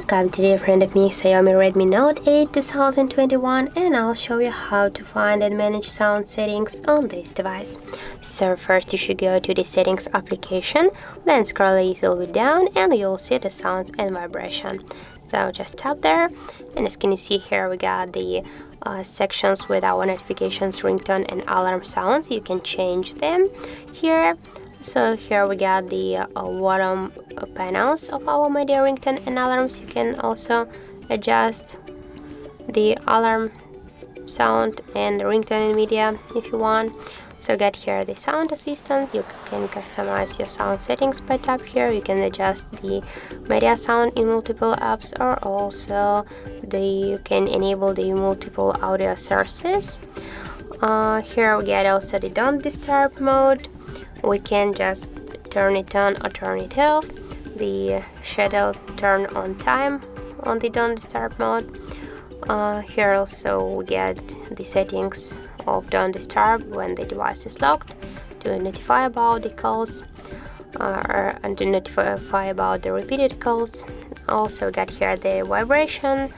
Welcome today in front of me XIAOMI Redmi Note 8 2021, and I'll show you how to find and manage sound settings on this device. So first you should go to the settings application, then scroll a little bit down and you'll see the sounds and vibration. So just tap there, and as can you see here, we got the sections with our notifications, ringtone and alarm sounds. You can change them here. So here we got the bottom panels of our media, ringtone and alarms. You can also adjust the alarm sound and ringtone and media if you want. So get here the sound assistant. You can customize your sound settings by tap here. You can adjust the media sound in multiple apps, or also you can enable the multiple audio sources. Here we get also the don't disturb mode. We can just turn it on or turn it off. The shadow turn on time on the don't disturb mode. Here also we get the settings of don't disturb when the device is locked, to notify about the calls and to notify about the repeated calls. Also get here the vibration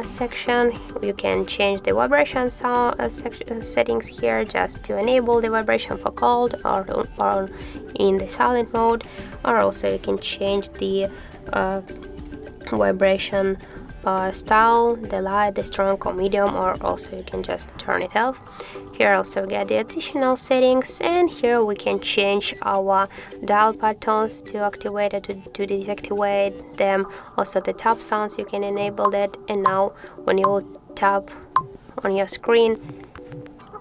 section. You can change the vibration sound settings here, just to enable the vibration for cold or in the silent mode, or also you can change the vibration style, the light, the strong or medium, or also you can just turn it off. Here also we get the additional settings, and here we can change our dial pad tones to activate or to deactivate them. Also the tap sounds, you can enable that, and now when you tap on your screen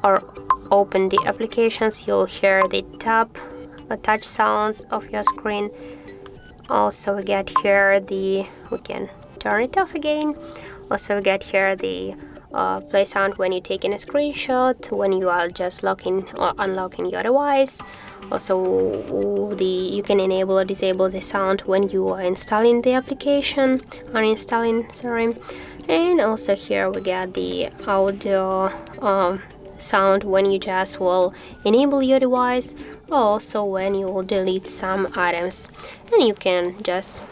or open the applications, you'll hear the tap or touch sounds of your screen. Also we get here we can turn it off again. Also get here the play sound when you're taking a screenshot, when you are just locking or unlocking your device. Also you can enable or disable the sound when you are installing the application, uninstalling, sorry. And also here we got the audio sound when you just will enable your device, or also when you will delete some items. And you can just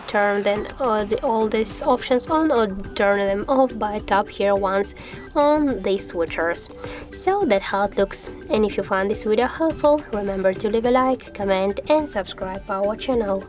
turn then all these options on or turn them off by tap here once on these switchers. So that's how it looks. And if you found this video helpful, remember to leave a like, comment and subscribe our channel.